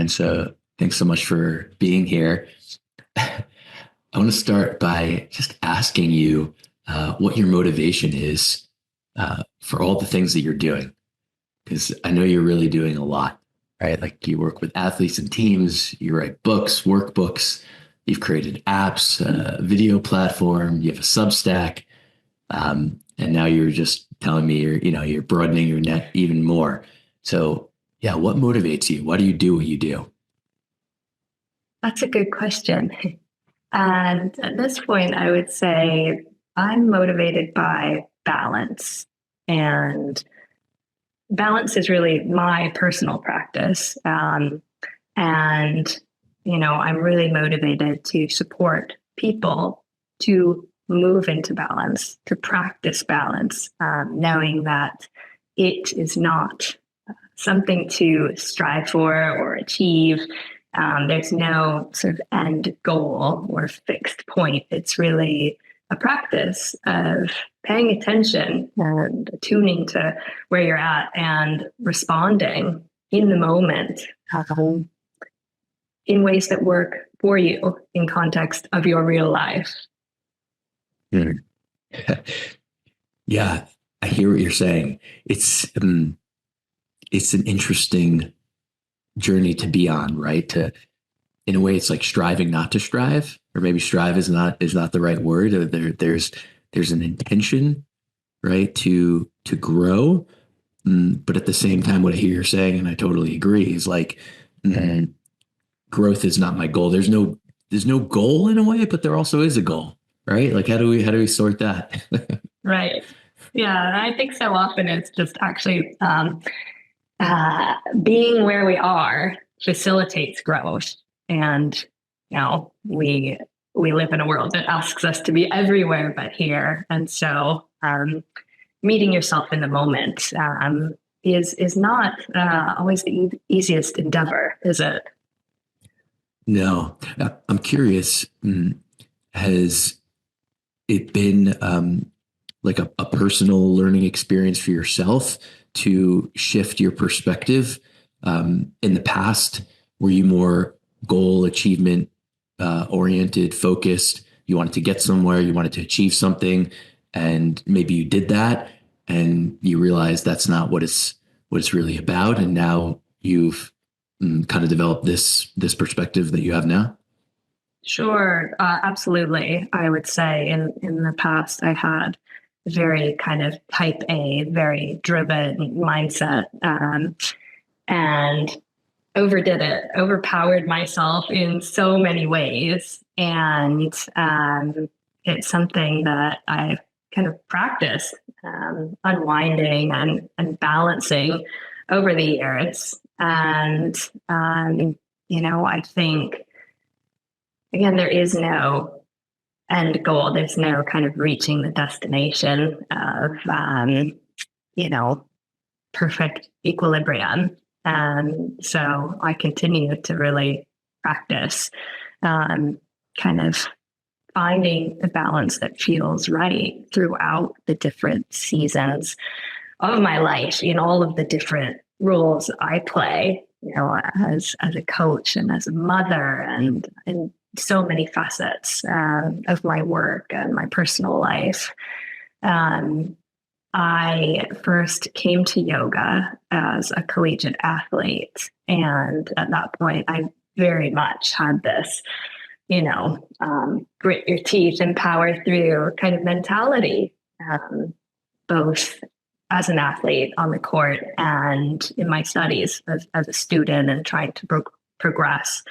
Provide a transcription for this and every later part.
Erin. So thanks so much for being here. I want to start by just asking you what your motivation is for all the things that you're doing, because I know you're really doing a lot, right? Like you work with athletes and teams, you write books, workbooks, you've created apps, a video platform, you have a Substack, and now you're just telling me you're broadening your net even more. So yeah, what motivates you? Why do you do what you do? That's a good question. And at this point, I would say I'm motivated by balance. And balance is really my personal practice. And, I'm really motivated to support people to move into balance, to practice balance, knowing that it is not something to strive for or achieve. There's no sort of end goal or fixed point. It's really a practice of paying attention and tuning to where you're at and responding in the moment in ways that work for you in context of your real life. Mm. Yeah, I hear what you're saying. It's an interesting journey to be on, right? In a way, it's like striving not to strive, or maybe strive is not the right word. Or there's an intention, right, to grow, but at the same time, what I hear you're saying, and I totally agree, is like growth is not my goal. There's no goal in a way, but there also is a goal, right? Like how do we sort that? Right. Yeah, I think so often it's just actually being where we are facilitates growth. And we live in a world that asks us to be everywhere but here. And so meeting yourself in the moment is not always the easiest endeavor, is it? No, I'm curious. Has it been like a personal learning experience for yourself to shift your perspective? In the past, were you more goal achievement oriented, focused? You wanted to get somewhere, you wanted to achieve something, and maybe you did that, and you realized that's not what it's really about, and now you've kind of developed this perspective that you have now. Sure, absolutely. I would say in the past, I had a very kind of type A, very driven mindset, and overdid it, overpowered myself in so many ways. And it's something that I've kind of practiced unwinding and balancing over the years. And, I think, again, there is no end goal. There's no kind of reaching the destination of, perfect equilibrium. So I continue to really practice kind of finding the balance that feels right throughout the different seasons of my life in all of the different roles I play, as a coach and as a mother and in so many facets of my work and my personal life. I first came to yoga as a collegiate athlete. And at that point, I very much had this, grit your teeth and power through kind of mentality, both as an athlete on the court and in my studies as a student and trying to progress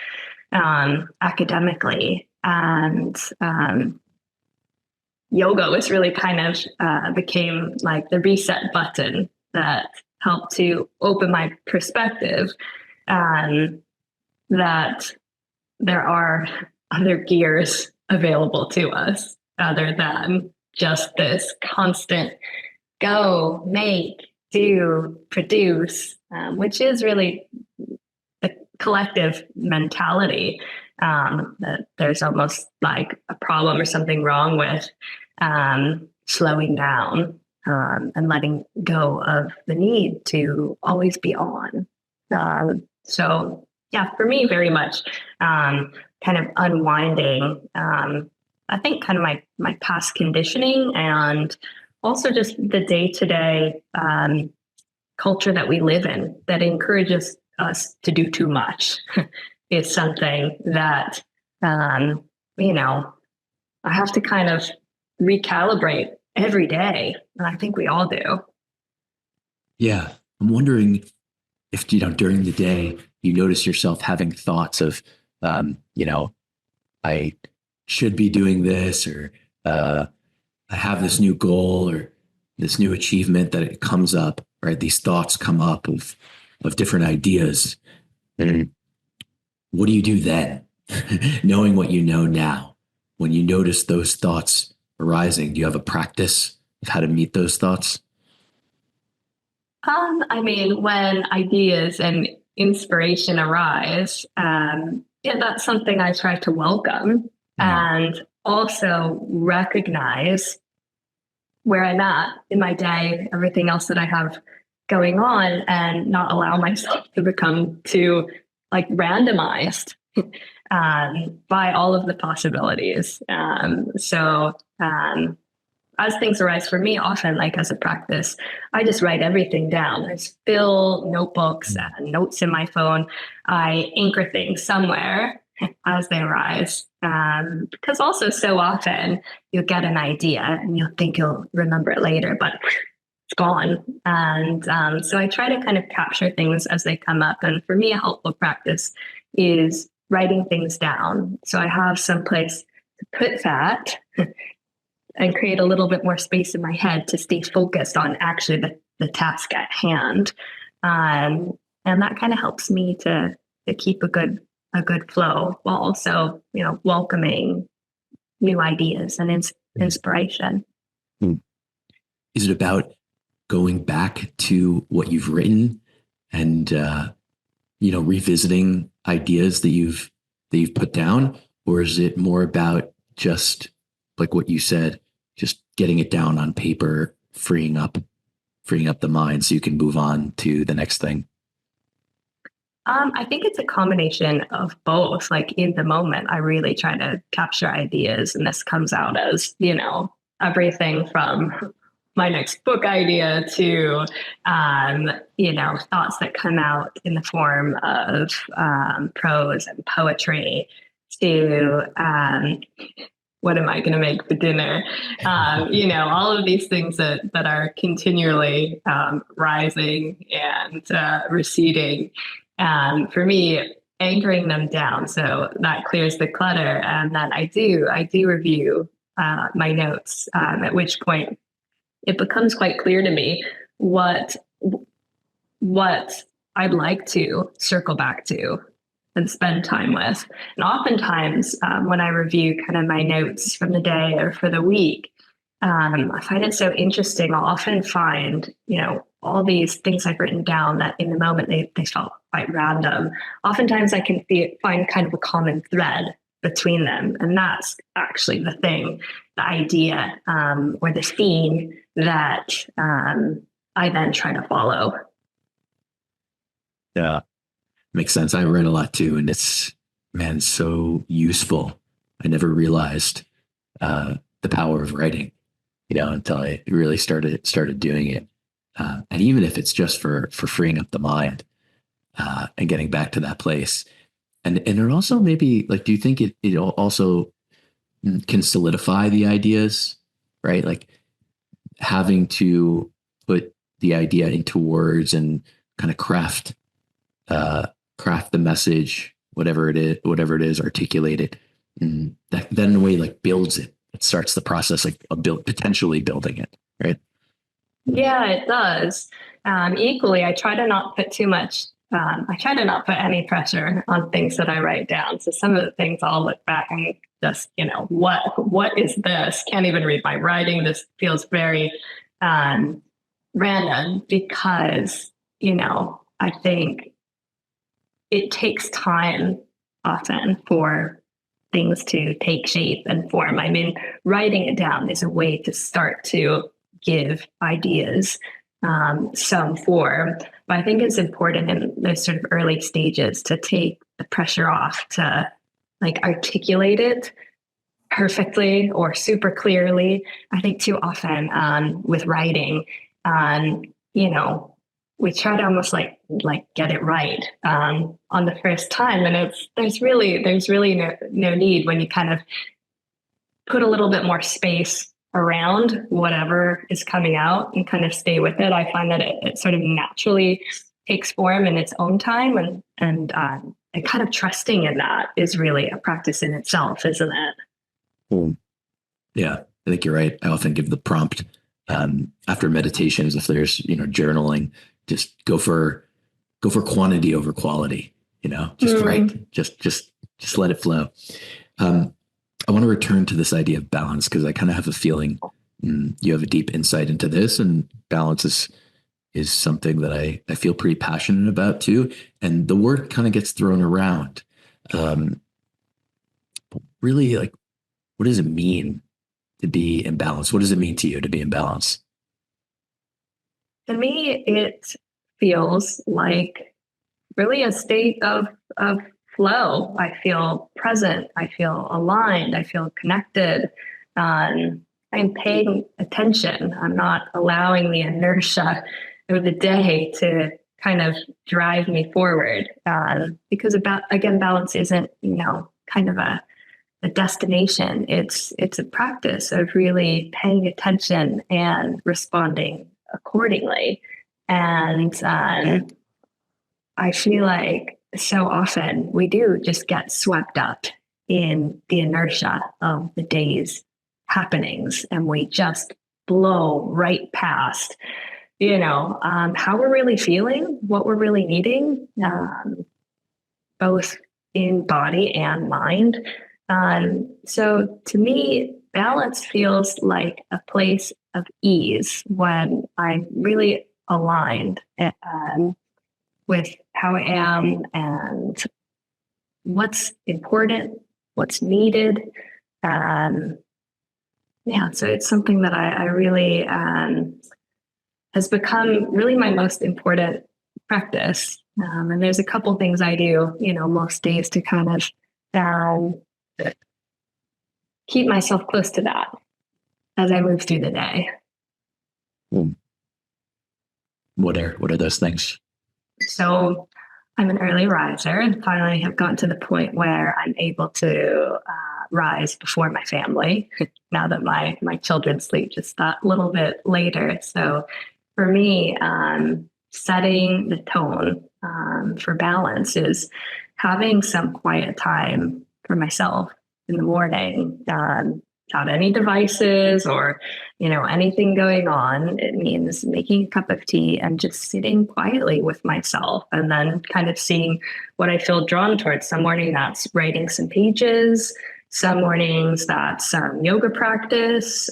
academically. And yoga was really kind of became like the reset button that helped to open my perspective that there are other gears available to us other than just this constant go, make, do, produce, which is really the collective mentality that there's almost like a problem or something wrong with slowing down and letting go of the need to always be on. So yeah, for me, very much kind of unwinding. I think kind of my past conditioning, and also just the day to day culture that we live in that encourages us to do too much is something that you know, I have to kind of recalibrate every day, and I think we all do. Yeah. I'm wondering if, during the day, you notice yourself having thoughts of, I should be doing this, or I have this new goal or this new achievement that it comes up, right? These thoughts come up of different ideas. And what do you do then? Knowing what you know now, when you notice those thoughts arising, do you have a practice of how to meet those thoughts? I mean, when ideas and inspiration arise, yeah, that's something I try to welcome Mm. and also recognize where I'm at in my day, everything else that I have going on, and not allow myself to become too like randomized by all of the possibilities. As things arise for me, often like as a practice, I just write everything down. I fill notebooks and notes in my phone. I anchor things somewhere as they arise. Because also so often you'll get an idea and you'll think you'll remember it later, but it's gone. And so I try to kind of capture things as they come up. And for me, a helpful practice is writing things down. So I have some place to put that and create a little bit more space in my head to stay focused on actually the task at hand. And that kind of helps me to keep a good flow while also, welcoming new ideas and inspiration. Mm. Is it about going back to what you've written and, revisiting ideas that you've put down? Or is it more about just like what you said, just getting it down on paper, freeing up the mind so you can move on to the next thing? I think it's a combination of both. Like in the moment, I really try to capture ideas, and this comes out as, everything from my next book idea to, thoughts that come out in the form of prose and poetry to, what am I going to make for dinner? All of these things that are continually rising and receding. And for me, anchoring them down, so that clears the clutter. And then I do review my notes, at which point it becomes quite clear to me what I'd like to circle back to and spend time with. And oftentimes, when I review kind of my notes from the day or for the week, I find it so interesting. I'll often find, all these things I've written down that in the moment they felt quite random. Oftentimes I can find kind of a common thread between them. And that's actually the thing, the idea, or the theme that I then try to follow. Yeah, makes sense. I read a lot too, and it's, man, so useful. I never realized the power of writing, until I really started doing it. And even if it's just for freeing up the mind and getting back to that place. And it also maybe, like, do you think it also can solidify the ideas, right? Like having to put the idea into words and kind of craft the message, whatever it is, articulate it. And that then in a way like builds it. It starts the process like potentially building it, right? Yeah, it does. Equally, I try to not put too much. I try to not put any pressure on things that I write down. So some of the things I'll look back and just, what is this? Can't even read my writing. This feels very random because, I think it takes time often for things to take shape and form. I mean, writing it down is a way to start to give ideas some form. But I think it's important in those sort of early stages to take the pressure off to like articulate it perfectly or super clearly. I think too often with writing, you know, we try to almost like get it right on the first time, and there's really no need when you kind of put a little bit more space around whatever is coming out and kind of stay with it. I find that it sort of naturally takes form in its own time, and kind of trusting in that is really a practice in itself, isn't it? Well, yeah, I think you're right. I often give the prompt after meditations, if there's, journaling, just go for quantity over quality, just write, just let it flow. I want to return to this idea of balance because I kind of have a feeling you have a deep insight into this, and balance is something that I feel pretty passionate about too. And the word kind of gets thrown around. Really, like, what does it mean to be in balance? What does it mean to you to be in balance? To me, it feels like really a state of flow. I feel present. I feel aligned. I feel connected. I'm paying attention. I'm not allowing the inertia of the day to kind of drive me forward. Because balance isn't, kind of a destination. It's a practice of really paying attention and responding accordingly. And I feel like so often we do just get swept up in the inertia of the day's happenings, and we just blow right past, how we're really feeling, what we're really needing, both in body and mind. So to me, balance feels like a place of ease when I'm really aligned with how I am and what's important, what's needed. So it's something that I really has become really my most important practice. And there's a couple things I do, most days to kind of keep myself close to that as I move through the day. What are those things? So I'm an early riser and finally have gotten to the point where I'm able to rise before my family now that my children sleep just that little bit later. So for me, setting the tone for balance is having some quiet time for myself in the morning, without any devices or, anything going on. It means making a cup of tea and just sitting quietly with myself, and then kind of seeing what I feel drawn towards. Some morning that's writing some pages. Some mornings that's yoga practice.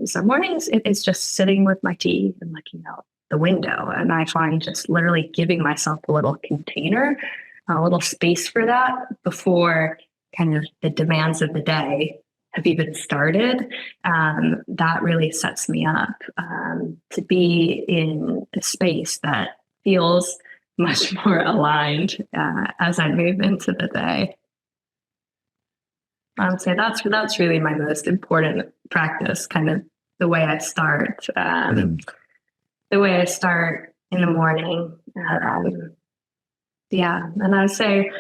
Some mornings it's just sitting with my tea and looking out the window. And I find just literally giving myself a little container, a little space for that before kind of the demands of the day have even started, that really sets me up to be in a space that feels much more aligned as I move into the day. So that's really my most important practice, kind of the way I start, in the morning. And I would say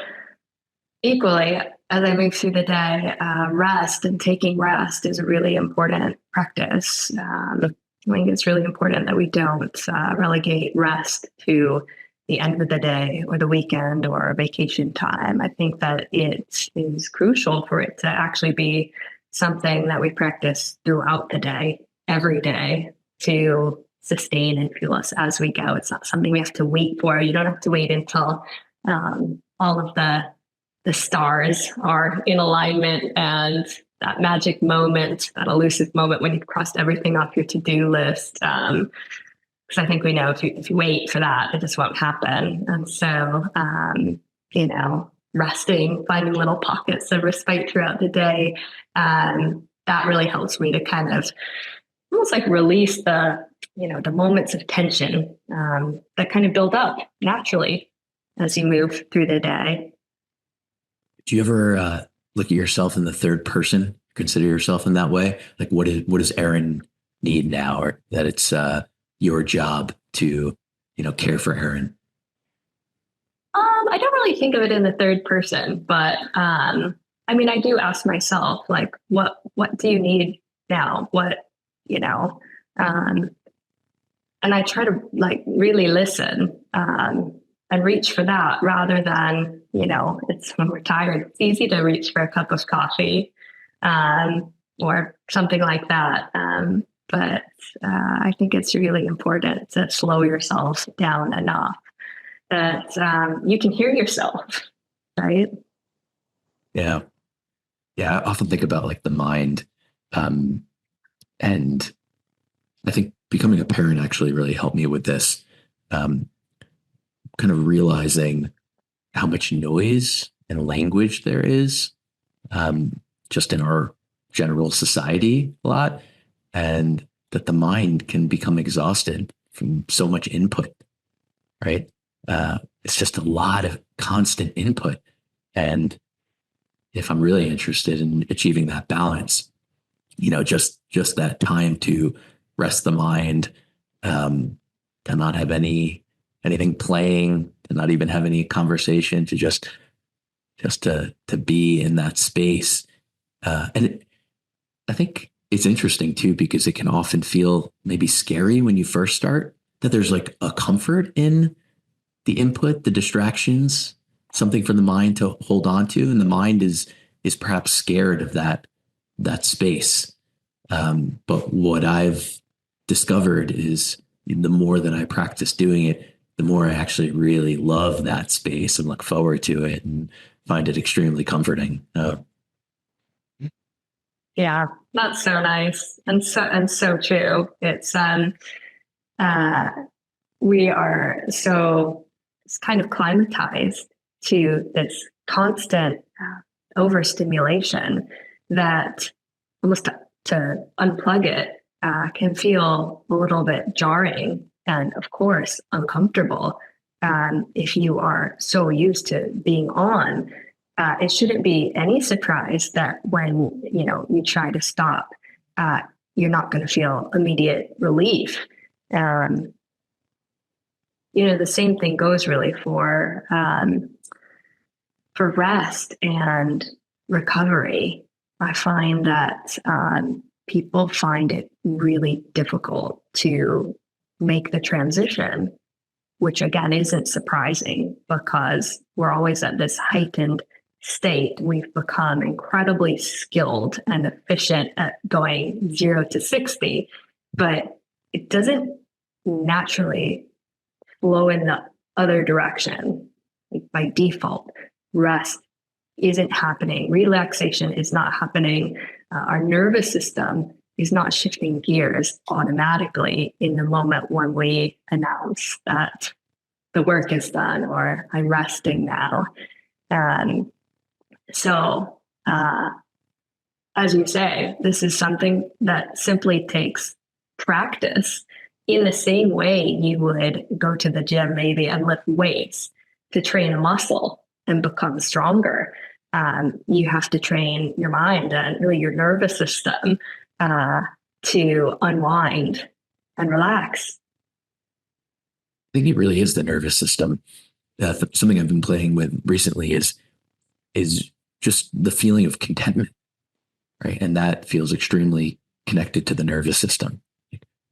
equally, as I move through the day, rest and taking rest is a really important practice. I think it's really important that we don't relegate rest to the end of the day or the weekend or vacation time. I think that it is crucial for it to actually be something that we practice throughout the day, every day, to sustain and fuel us as we go. It's not something we have to wait for. You don't have to wait until all of the stars are in alignment and that magic moment, that elusive moment when you've crossed everything off your to-do list. Because I think we know if you wait for that, it just won't happen. And so, resting, finding little pockets of respite throughout the day, that really helps me to kind of almost like release the moments of tension that kind of build up naturally as you move through the day. Do you ever look at yourself in the third person? Consider yourself in that way? Like, what does Erin need now, or that it's your job to care for Erin? I don't really think of it in the third person, but I mean, I do ask myself, like, what do you need now? You know, um, and I try to like really listen and reach for that rather than it's when we're tired. It's easy to reach for a cup of coffee or something like that. But I think it's really important to slow yourself down enough that you can hear yourself, right? Yeah, yeah. I often think about like the mind, um, and I think becoming a parent actually really helped me with this. Um, Kind of realizing how much noise and language there is, just in our general society a lot, and that the mind can become exhausted from so much input, right? It's just a lot of constant input. And if I'm really interested in achieving that balance, just that time to rest the mind, um, to not have anything playing, to not even have any conversation, to just to be in that space. I think it's interesting too, because it can often feel maybe scary when you first start, that there's like a comfort in the input, the distractions, something for the mind to hold on to. And the mind is perhaps scared of that space. But what I've discovered is the more that I practice doing it, the more I actually really love that space and look forward to it and find it extremely comforting. Yeah, that's so nice and so true. It's uh, we are so it's kind of climatized to this constant overstimulation that almost to unplug it can feel a little bit jarring and, of course, uncomfortable. If you are so used to being on, it shouldn't be any surprise that when you try to stop, uh, you're not going to feel immediate relief. Um, the same thing goes really for rest and recovery. I find that people find it really difficult to make the transition, which again isn't surprising because we're always at this heightened state. We've become incredibly skilled and efficient at going 0 to 60, but it doesn't naturally flow in the other direction. Like by default, rest isn't happening, relaxation is not happening. Our nervous system is not shifting gears automatically in the moment when we announce that the work is done or I'm resting now. Um, so, as you say, this is something that simply takes practice in the same way you would go to the gym maybe and lift weights to train a muscle and become stronger. You have to train your mind and really your nervous system to unwind and relax. I think it really is the nervous system. Something I've been playing with recently is just the feeling of contentment, right? And that feels extremely connected to the nervous system.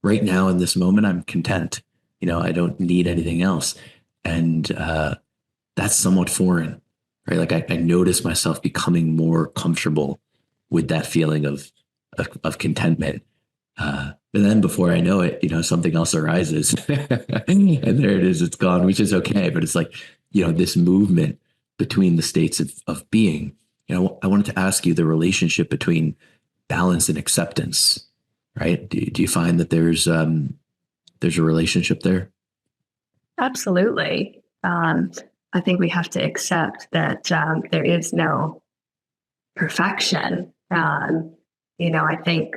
Right now, in this moment, I'm content. I don't need anything else, and that's somewhat foreign, right? Like I notice myself becoming more comfortable with that feeling of contentment. And then before I know it, something else arises and there it is, it's gone, which is okay. But it's like, this movement between the states of being. I wanted to ask you the relationship between balance and acceptance, right? Do you find that there's a relationship there? Absolutely. I think we have to accept that there is no perfection. I think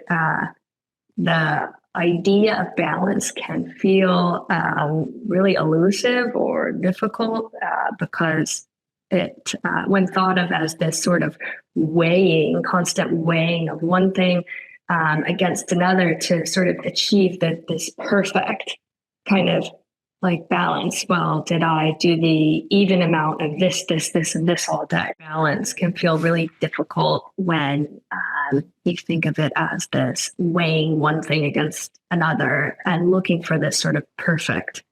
the idea of balance can feel really elusive or difficult because when thought of as this sort of constant weighing of one thing against another to sort of achieve this perfect kind of like balance. Well, did I do the even amount of this, and this all day? Balance can feel really difficult when you think of it as this weighing one thing against another and looking for this sort of perfect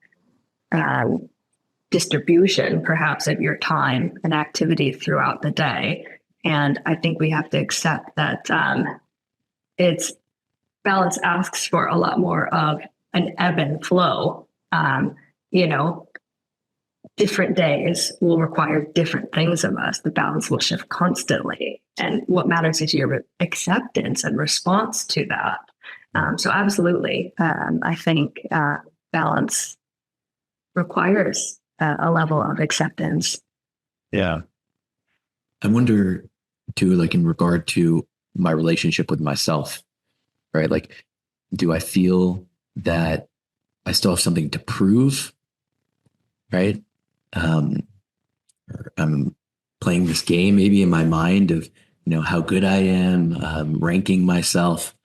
distribution, perhaps, of your time and activity throughout the day. And I think we have to accept that it's balance asks for a lot more of an ebb and flow. Different days will require different things of us. The balance will shift constantly. And what matters is your acceptance and response to that. So absolutely, I think balance requires a level of acceptance. Yeah. I wonder too, like in regard to my relationship with myself, right? Like, do I feel that I still have something to prove, right? I'm playing this game maybe in my mind of, how good I am, ranking myself.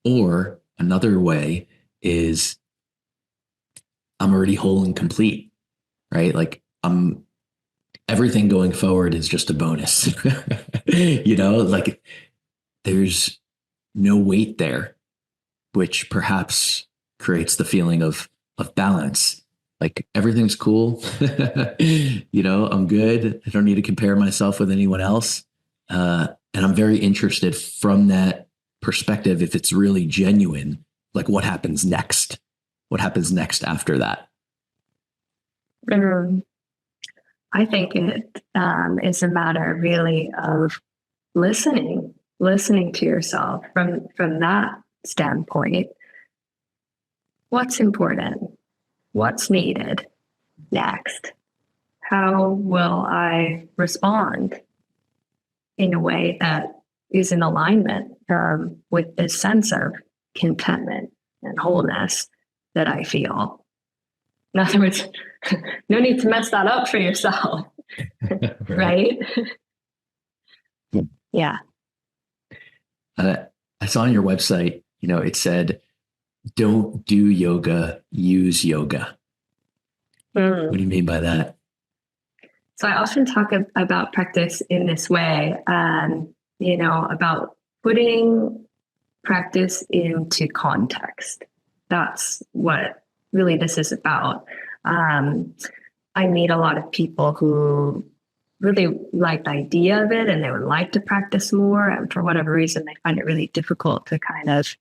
Or another way is I'm already whole and complete, right? Like everything going forward is just a bonus, like there's no weight there, which perhaps creates the feeling of balance. Like everything's cool. I'm good. I don't need to compare myself with anyone else. And I'm very interested from that perspective, if it's really genuine, like what happens next? What happens next after that? I think it is a matter really of listening to yourself from that standpoint. What's important? What's needed next? How will I respond in a way that is in alignment with this sense of contentment and wholeness that I feel? In other words, no need to mess that up for yourself, right? Yeah. I saw on your website, it said, don't do yoga, use yoga. What do you mean by that? So I often talk about practice in this way, about putting practice into context. That's what really this is about. I meet a lot of people who really like the idea of it and they would like to practice more. And for whatever reason, they find it really difficult to kind of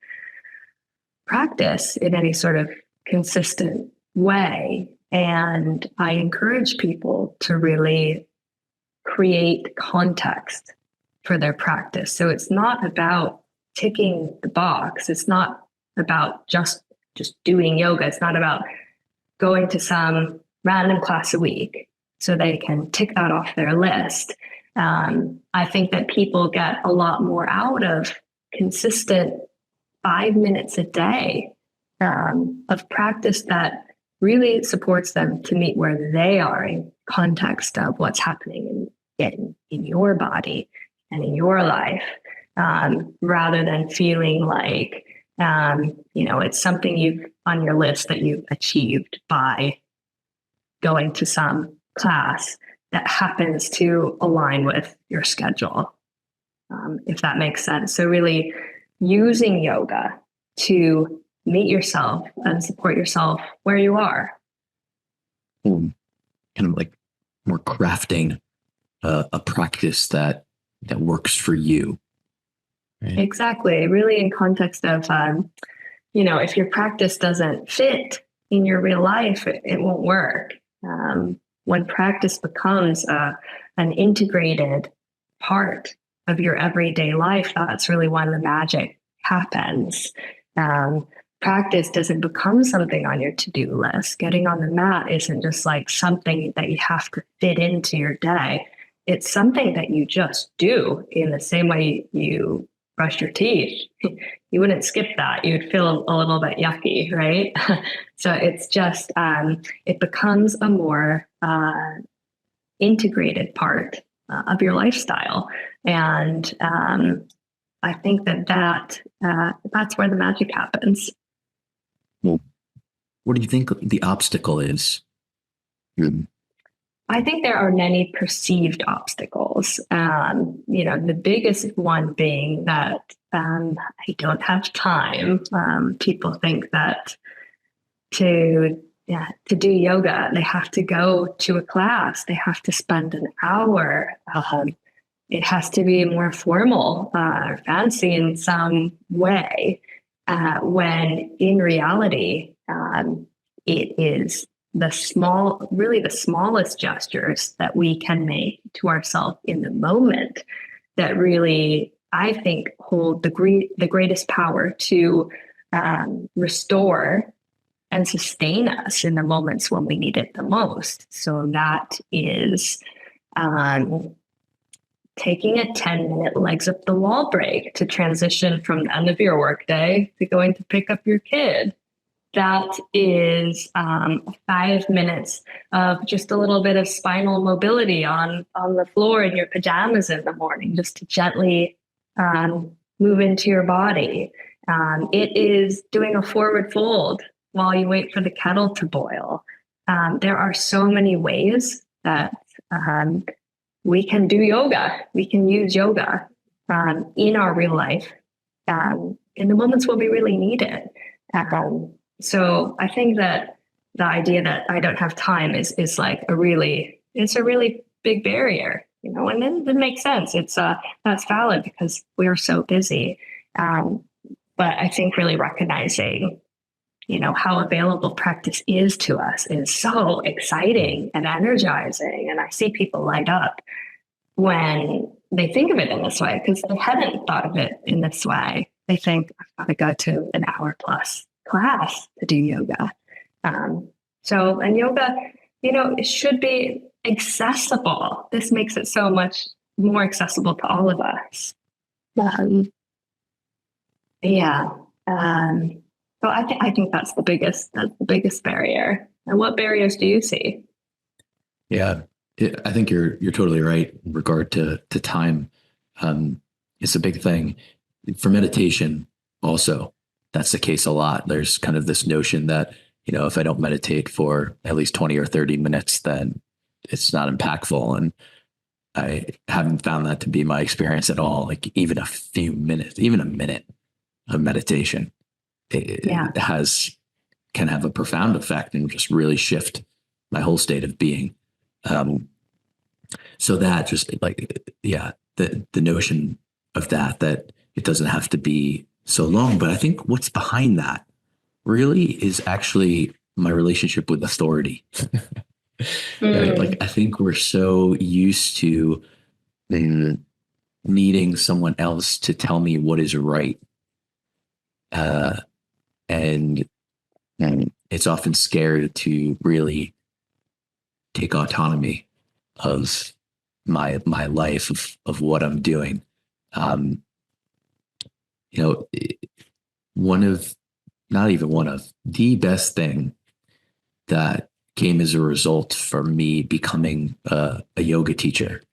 practice in any sort of consistent way. And I encourage people to really create context for their practice. So it's not about ticking the box. It's not about just doing yoga. It's not about going to some random class a week so they can tick that off their list. I think that people get a lot more out of consistent 5 minutes a day of practice that really supports them to meet where they are in context of what's happening in your body and in your life, rather than feeling like, it's something you've on your list that you've achieved by going to some class that happens to align with your schedule, if that makes sense. So really using yoga to meet yourself and support yourself where you are. Kind of like more crafting a practice that works for you. Right? Exactly. Really in context of, if your practice doesn't fit in your real life, it won't work. When practice becomes an integrated part of your everyday life, that's really when the magic happens. Practice doesn't become something on your to-do list. Getting on the mat isn't just like something that you have to fit into your day. It's something that you just do in the same way you brush your teeth. You wouldn't skip that. You'd feel a little bit yucky, right? So it's just, it becomes a more integrated part of your lifestyle. And I think that's where the magic happens. Well, what do you think the obstacle is? I think there are many perceived obstacles. The biggest one being that I don't have time. People think that to do yoga, they have to go to a class. They have to spend an hour. It has to be more formal or fancy in some way. When in reality, it is the smallest gestures that we can make to ourselves in the moment that really, I think, hold the greatest power to restore and sustain us in the moments when we need it the most. So that is taking a 10-minute legs up the wall break to transition from the end of your workday to going to pick up your kid. That is 5 minutes of just a little bit of spinal mobility on the floor in your pajamas in the morning, just to gently move into your body. It is doing a forward fold while you wait for the kettle to boil. There are so many ways that we can do yoga. We can use yoga in our real life in the moments when we really need it. So I think that the idea that I don't have time is like a really big barrier, and then it makes sense. That's valid because we are so busy. But I think really recognizing, how available practice is to us is so exciting and energizing. And I see people light up when they think of it in this way, because they hadn't thought of it in this way. They think, I've got to go to an hour plus class to do yoga. And yoga, it should be accessible. This makes it so much more accessible to all of us. So I think that's the biggest barrier. And what barriers do you see? Yeah, I think you're totally right in regard to time. It's a big thing for meditation. Also, that's the case a lot. There's kind of this notion that, if I don't meditate for at least 20 or 30 minutes, then it's not impactful. And I haven't found that to be my experience at all. Like even a few minutes, even a minute of meditation, it can have a profound effect and just really shift my whole state of being. So that just the notion of that it doesn't have to be so long. But I think what's behind that really is actually my relationship with authority. Right? Like I think we're so used to needing someone else to tell me what is right. And it's often scary to really take autonomy of my life, of what I'm doing. The best thing that came as a result for me becoming a yoga teacher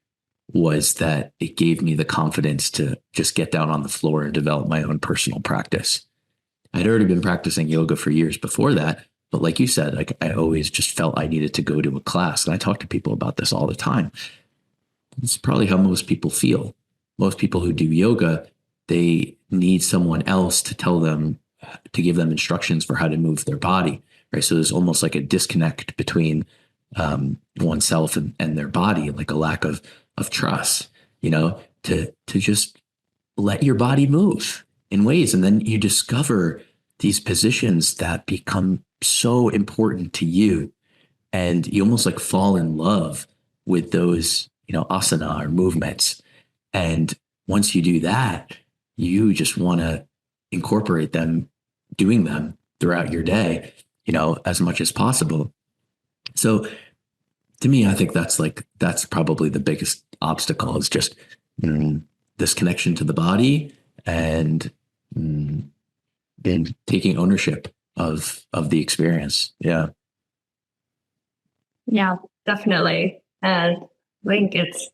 was that it gave me the confidence to just get down on the floor and develop my own personal practice. I'd already been practicing yoga for years before that, but like you said, like I always just felt I needed to go to a class. And I talk to people about this all the time. It's probably how most people feel. Most people who do yoga, they need someone else to tell them, to give them instructions for how to move their body, right? So there's almost like a disconnect between oneself and their body, like a lack of trust, to just let your body move in ways. And then you discover these positions that become so important to you. And you almost like fall in love with those, asana or movements. And once you do that, you just want to incorporate them, doing them throughout your day, as much as possible. So to me, I think that's probably the biggest obstacle is just this connection to the body and then taking ownership of the experience. Yeah. Yeah, definitely. And think it's,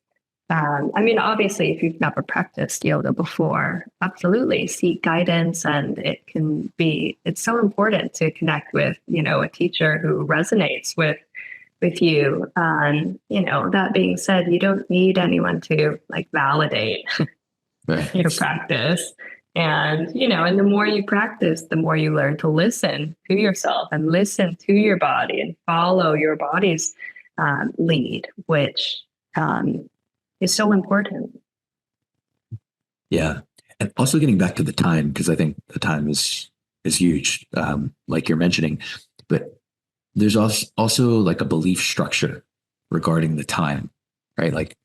I mean, obviously, if you've never practiced yoga before, absolutely seek guidance. And it's so important to connect with, a teacher who resonates with you. That being said, you don't need anyone to like validate Right. your practice. And the more you practice, the more you learn to listen to yourself and listen to your body and follow your body's lead, which is so important. Yeah. And also getting back to the time, because I think the time is huge, like you're mentioning, but there's also like a belief structure regarding the time, right? Like,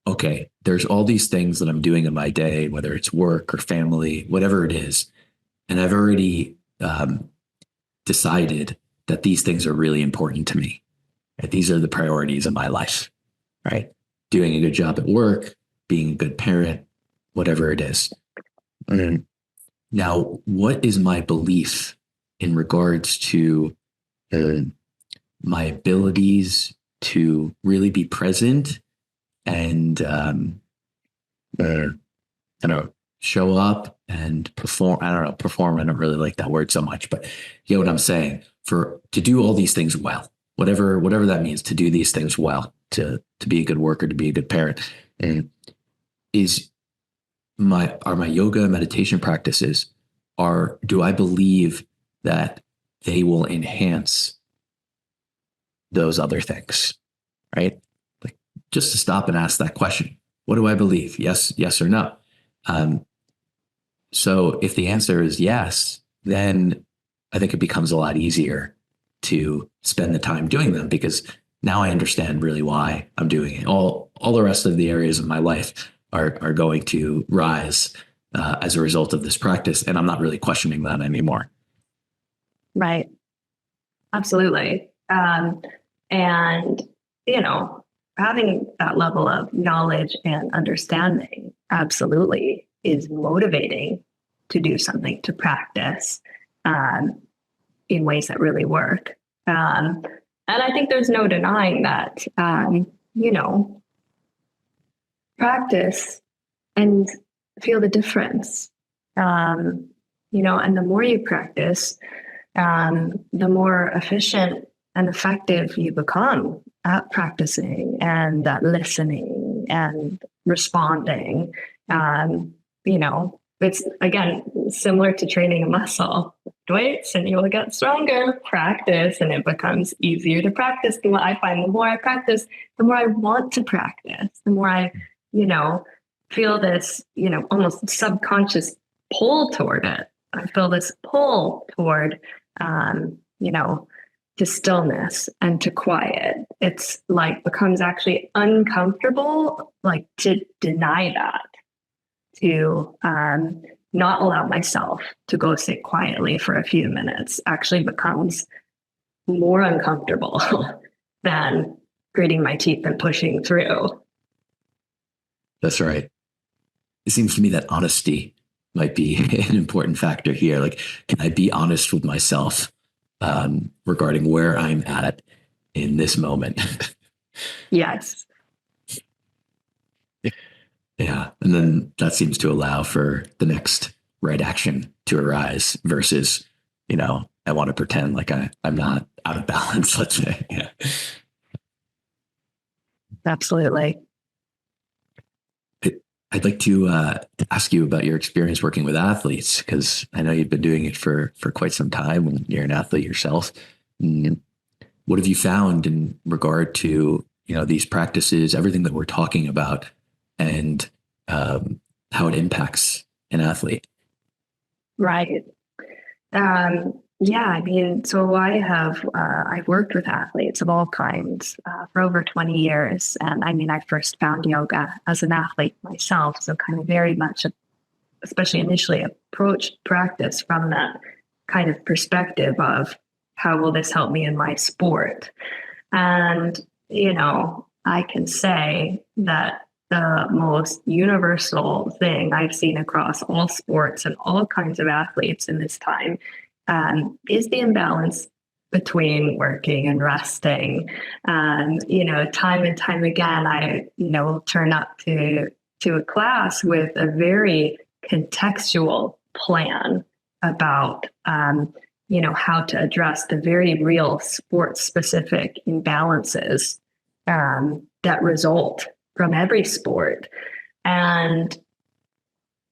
okay, there's all these things that I'm doing in my day, whether it's work or family, whatever it is. And I've already decided that these things are really important to me. Right? These are the priorities of my life, right? Doing a good job at work, being a good parent, whatever it is. Mm. Now, what is my belief in regards to my abilities to really be present and show up and perform? I don't know, perform. I don't really like that word so much, but you know what I'm saying? To do all these things well, whatever that means, to do these things well, to be a good worker, to be a good parent, and are my yoga meditation practices, do I believe that they will enhance those other things, right? Like, just to stop and ask that question. What do I believe? Yes or no? So if the answer is yes, then I think it becomes a lot easier to spend the time doing them, because now I understand really why I'm doing it. All the rest of the areas of my life are going to rise as a result of this practice, and I'm not really questioning that anymore. Right. Absolutely. And, having that level of knowledge and understanding absolutely is motivating to do something, to practice in ways that really work. And I think there's no denying that, practice and feel the difference. And the more you practice, the more efficient and effective you become at practicing and at listening and responding. It's again similar to training a muscle. Weights and you will get stronger. Practice and it becomes easier to practice. I find the more I practice, the more I want to practice. The more I, feel this, almost subconscious pull toward it. I feel this pull toward, to stillness and to quiet. It's like becomes actually uncomfortable, like to deny that, to not allow myself to go sit quietly for a few minutes actually becomes more uncomfortable than gritting my teeth and pushing through. That's right. It seems to me that honesty might be an important factor here. Like, can I be honest with myself regarding where I'm at in this moment? Yes. Yeah. And then that seems to allow for the next right action to arise versus, I want to pretend like I'm not out of balance, let's say. Yeah. Absolutely. I'd like to ask you about your experience working with athletes, because I know you've been doing it for quite some time and you're an athlete yourself. What have you found in regard to, these practices, everything that we're talking about, and how it impacts an athlete? Right. Yeah, I mean, so I've worked with athletes of all kinds for over 20 years. And I mean, I first found yoga as an athlete myself. So kind of very much, especially initially, approached practice from that kind of perspective of how will this help me in my sport? And, I can say that the most universal thing I've seen across all sports and all kinds of athletes in this time is the imbalance between working and resting. Time and time again, I, will turn up to a class with a very contextual plan about, how to address the very real sports specific imbalances that result from every sport. And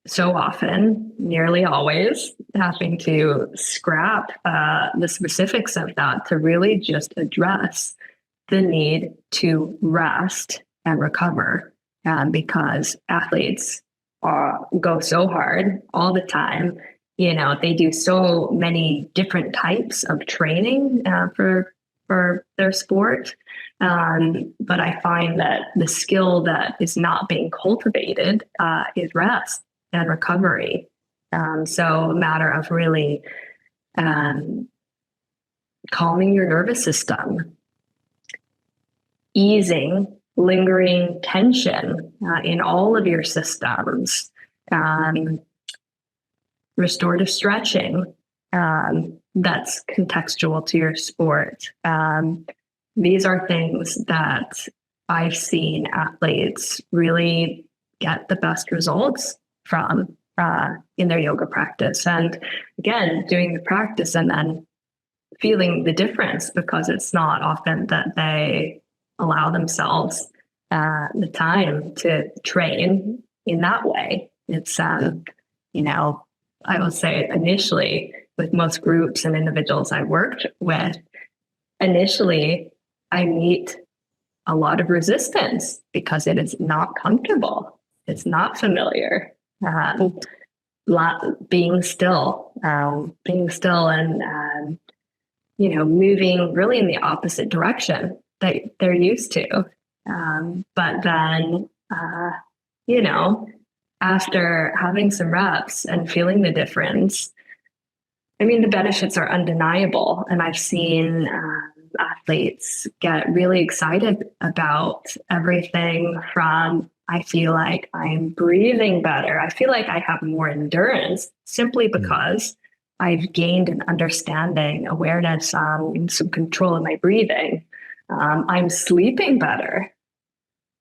so often, nearly always, having to scrap the specifics of that to really just address the need to rest and recover, because athletes go so hard all the time. They do so many different types of training for their sport. But I find that the skill that is not being cultivated is rest and recovery. So a matter of really calming your nervous system, easing lingering tension in all of your systems, restorative stretching that's contextual to your sport. These are things that I've seen athletes really get the best results from in their yoga practice. And again, doing the practice and then feeling the difference, because it's not often that they allow themselves the time to train in that way. It's, I would say initially with most groups and individuals I worked with, initially I meet a lot of resistance because it is not comfortable. It's not familiar. Being still and, moving really in the opposite direction that they're used to. But then, after having some reps and feeling the difference, the benefits are undeniable. And I've seen athletes get really excited about everything from, I feel like I'm breathing better. I feel like I have more endurance simply because I've gained an understanding, awareness, some control of my breathing. I'm sleeping better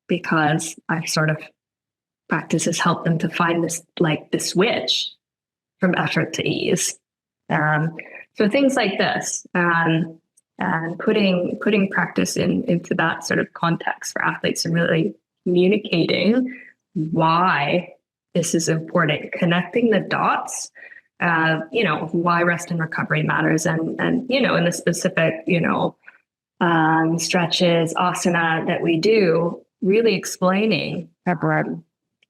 because I've sort of practices help them to find this, like the switch from effort to ease. So things like this, and putting practice into that sort of context for athletes and really communicating why this is important, connecting the dots, why rest and recovery matters, and in the specific, stretches, asana that we do, really explaining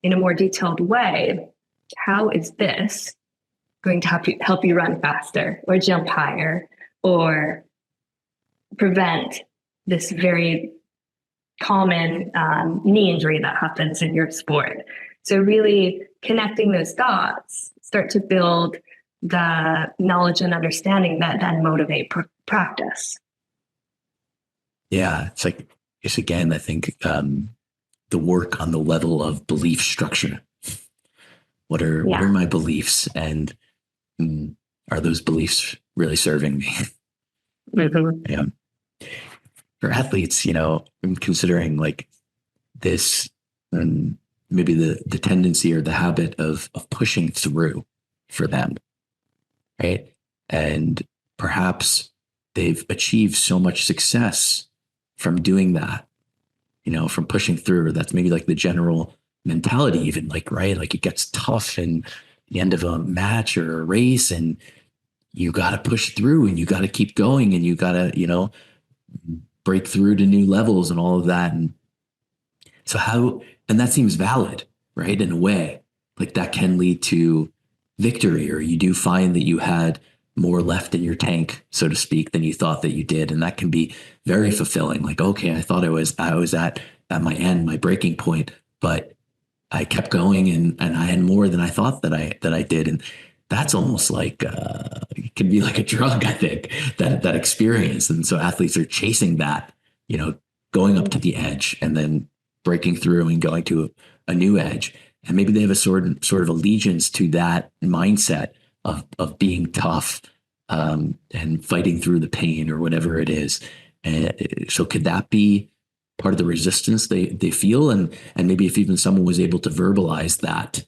in a more detailed way, how is this going to help you run faster or jump higher or prevent this very common knee injury that happens in your sport. So really connecting those dots, start to build the knowledge and understanding that then motivate practice. Yeah, it's again, I think the work on the level of belief structure. What are my beliefs, and are those beliefs really serving me? Mm-hmm. Yeah. For athletes, I'm considering like this, maybe the tendency or the habit of pushing through for them, right? And perhaps they've achieved so much success from doing that, from pushing through. That's maybe like the general mentality, even right? Like it gets tough in the end of a match or a race, and you got to push through and you got to keep going and you got to, break through to new levels and all of that. And so and that seems valid, right? In a way, like that can lead to victory, or you do find that you had more left in your tank, so to speak, than you thought that you did. And that can be very fulfilling. Like, okay, I thought I was at my end, my breaking point, but I kept going and I had more than I thought that I did. And that's almost like, it can be like a drug, I think, that experience. And so athletes are chasing that, going up to the edge and then breaking through and going to a new edge. And maybe they have a sort of allegiance to that mindset of being tough, and fighting through the pain or whatever it is. And so could that be part of the resistance they feel? And maybe if even someone was able to verbalize that,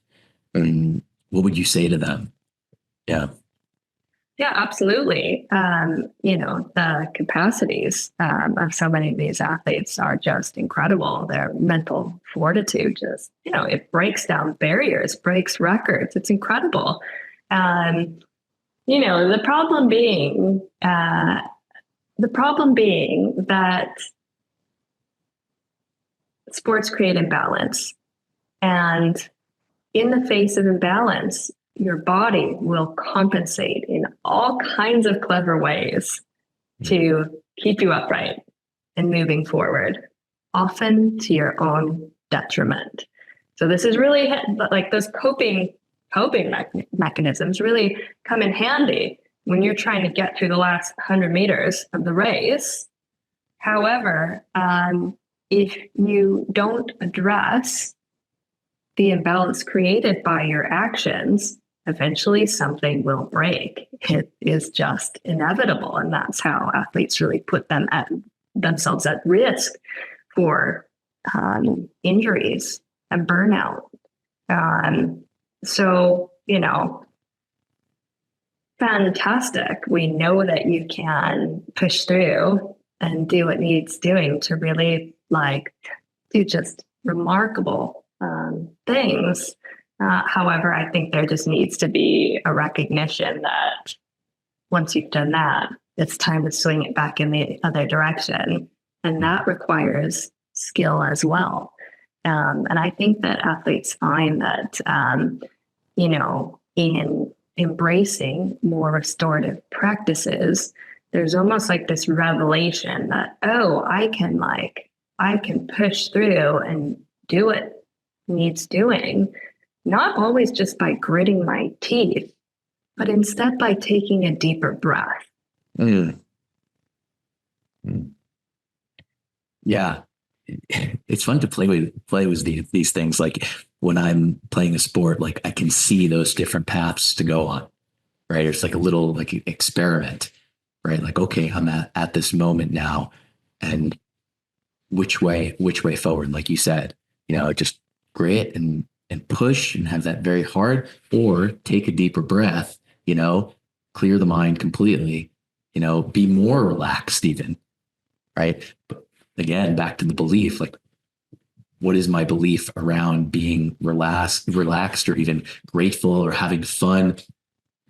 what would you say to them? Yeah. Yeah, absolutely. The capacities of so many of these athletes are just incredible. Their mental fortitude just, it breaks down barriers, breaks records. It's incredible. The problem being that sports create imbalance. And in the face of imbalance, your body will compensate in all kinds of clever ways to keep you upright and moving forward, often to your own detriment. So this is really like those coping mechanisms really come in handy when you're trying to get through the last 100 meters of the race. However, if you don't address the imbalance created by your actions, eventually something will break. It is just inevitable. And that's how athletes really put themselves at risk for injuries and burnout. Fantastic. We know that you can push through and do what needs doing to really do just remarkable things. However, I think there just needs to be a recognition that once you've done that, it's time to swing it back in the other direction. And that requires skill as well. And I think that athletes find that, in embracing more restorative practices, there's almost like this revelation that, I can push through and do what needs doing, not always just by gritting my teeth, but instead by taking a deeper breath. Yeah. It's fun to play with these things. Like when I'm playing a sport, like I can see those different paths to go on, right? It's like a little experiment, right? Like, okay, I'm at this moment now, and which way forward? Like you said, just grit and push and have that very hard, or take a deeper breath, clear the mind completely, be more relaxed even, right? But again, back to the belief, like, what is my belief around being relaxed or even grateful or having fun?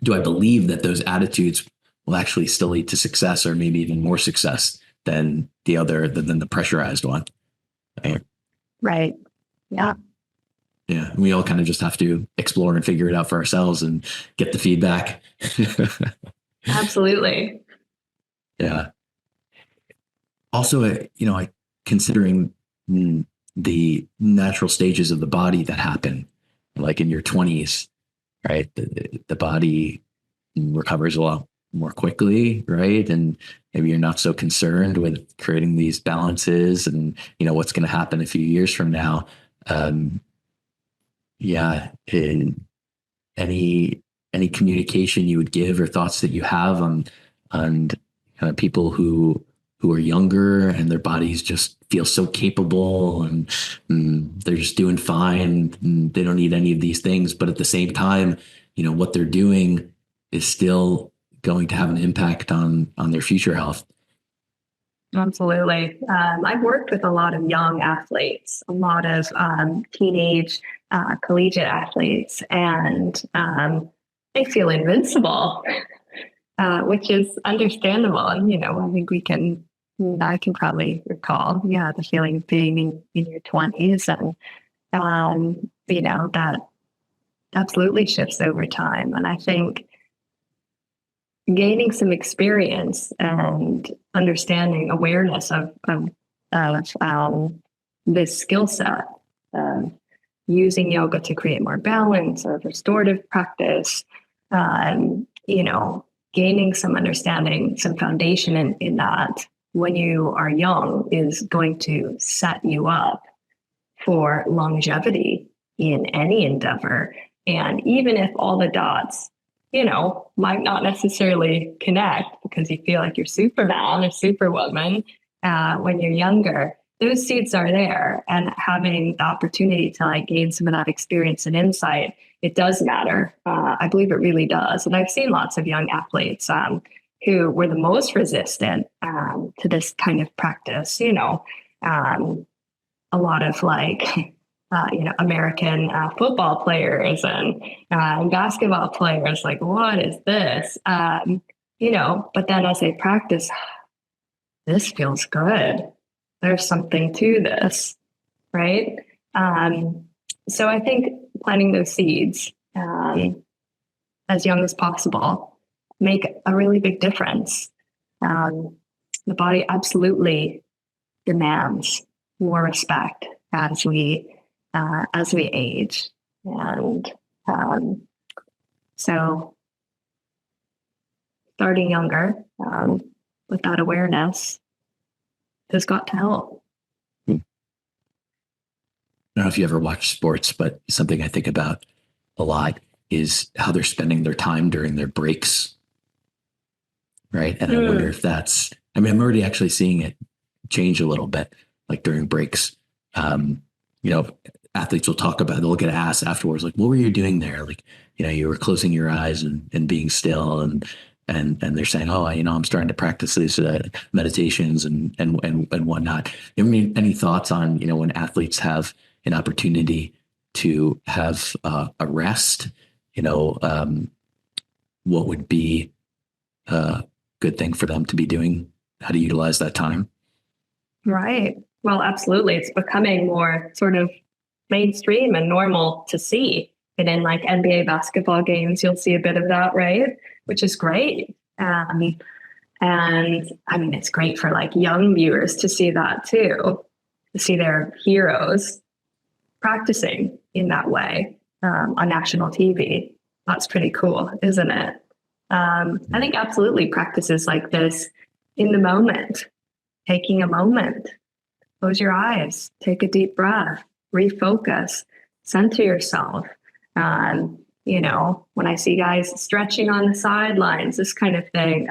Do I believe that those attitudes will actually still lead to success, or maybe even more success than the pressurized one? Right. Yeah. Yeah. We all kind of just have to explore and figure it out for ourselves and get the feedback. Absolutely. Yeah. Also, considering the natural stages of the body that happen, like in your 20s, right? The body recovers a lot more quickly, right? And maybe you're not so concerned with creating these balances and, what's going to happen a few years from now. In any communication you would give or thoughts that you have on kind of people who are younger and their bodies just feel so capable and they're just doing fine and they don't need any of these things, but at the same time, what they're doing is still going to have an impact on their future health. Absolutely. I've worked with a lot of young athletes, a lot of teenage collegiate athletes, and they feel invincible, which is understandable. And, I think I can probably recall, the feeling of being in your 20s. And, that absolutely shifts over time. And I think gaining some experience and understanding awareness of this skill set, using yoga to create more balance or restorative practice, gaining some understanding, some foundation in that when you are young is going to set you up for longevity in any endeavor. And even if all the dots might not necessarily connect because you feel like you're Superman or Superwoman when you're younger. Those seeds are there, and having the opportunity to like gain some of that experience and insight, it does matter. I believe it really does. And I've seen lots of young athletes who were the most resistant to this kind of practice. A lot of like American football players and basketball players, like, what is this? But then as they practice, this feels good. There's something to this, right? So I think planting those seeds as young as possible make a really big difference. The body absolutely demands more respect as we age, and so starting younger with that awareness has got to help. I don't know if you ever watch sports, but something I think about a lot is how they're spending their time during their breaks, right? And I wonder if I'm already actually seeing it change a little bit, like during breaks. Athletes will talk about, they'll get asked afterwards, like, what were you doing there? Like, you were closing your eyes and being still, and they're saying, oh, I'm starting to practice these meditations and whatnot. Any thoughts on, when athletes have an opportunity to have a rest, what would be a good thing for them to be doing, how to utilize that time? Right. Well, absolutely. It's becoming more sort of mainstream and normal to see. And in like NBA basketball games, you'll see a bit of that, right? Which is great. And I mean, it's great for like young viewers to see that too, to see their heroes practicing in that way on national TV. That's pretty cool, isn't it? I think absolutely practices like this in the moment, taking a moment, close your eyes, take a deep breath, refocus, center yourself. When I see guys stretching on the sidelines, this kind of thing,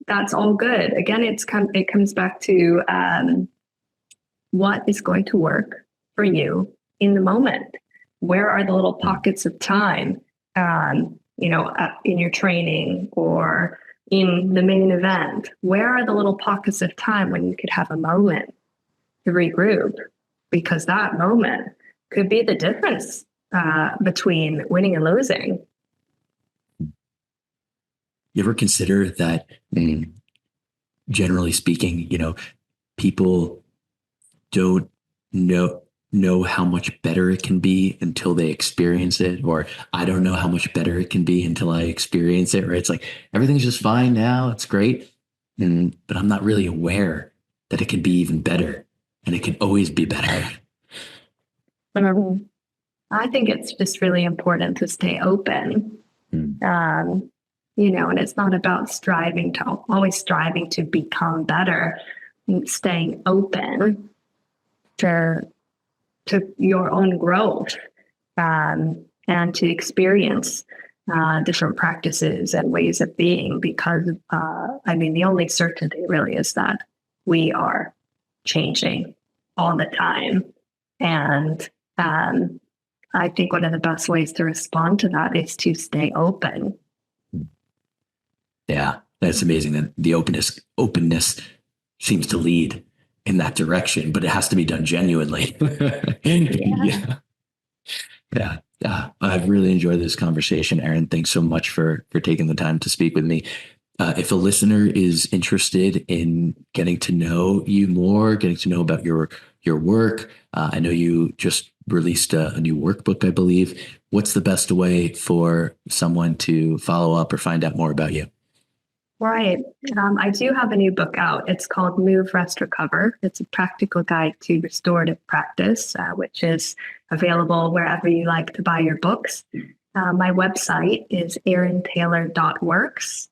that's all good. Again, it comes back to what is going to work for you in the moment. Where are the little pockets of time, in your training or in the main event? Where are the little pockets of time when you could have a moment to regroup? Because that moment could be the difference between winning and losing. You ever consider that, generally speaking, people don't know how much better it can be until they experience it, or I don't know how much better it can be until I experience it, right? It's like everything's just fine now, it's great, but I'm not really aware that it can be even better, and it can always be better. I think it's just really important to stay open. And it's not about always striving to become better, staying open to your own growth and to experience different practices and ways of being, because the only certainty really is that we are changing all the time. And I think one of the best ways to respond to that is to stay open. Yeah, that's amazing. That the openness seems to lead in that direction, but it has to be done genuinely. Yeah. I've really enjoyed this conversation, Erin. Thanks so much for taking the time to speak with me. If a listener is interested in getting to know you more, getting to know about your work, I know you just released a new workbook, I believe. What's the best way for someone to follow up or find out more about you? Right. I do have a new book out. It's called Move, Rest, Recover. It's a practical guide to restorative practice, which is available wherever you like to buy your books. My website is erintaylor.works.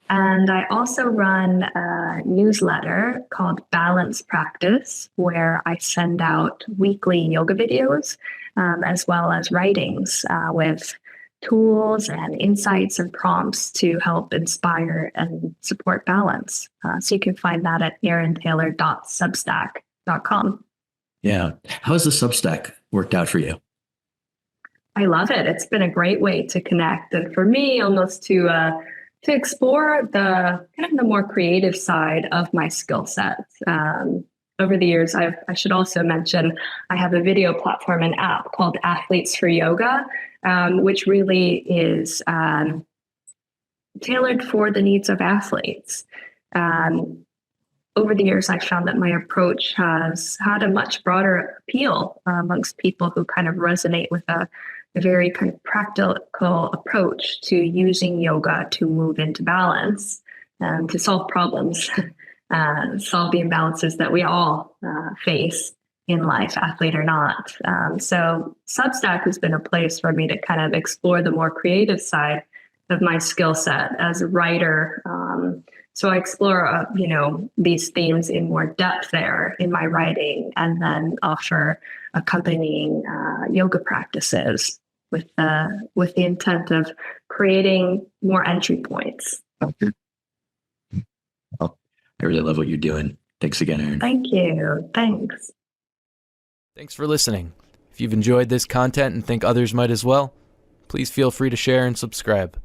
And I also run a newsletter called Balance Practice, where I send out weekly yoga videos, as well as writings with tools and insights and prompts to help inspire and support balance. So you can find that at erintaylor.substack.com. Yeah. How has the Substack worked out for you? I love it. It's been a great way to connect, and for me, almost to explore the kind of the more creative side of my skill set. Over the years, I should also mention I have a video platform and app called Athletes for Yoga, which really is tailored for the needs of athletes. Over the years, I found that my approach has had a much broader appeal amongst people who kind of resonate with a very kind of practical approach to using yoga to move into balance and to solve problems, solve the imbalances that we all face in life, athlete or not. So Substack has been a place for me to kind of explore the more creative side of my skill set as a writer. So I explore, these themes in more depth there in my writing, and then offer accompanying yoga practices with the intent of creating more entry points. Okay. Well, I really love what you're doing. Thanks again, Erin. Thank you. Thanks. Thanks for listening. If you've enjoyed this content and think others might as well, please feel free to share and subscribe.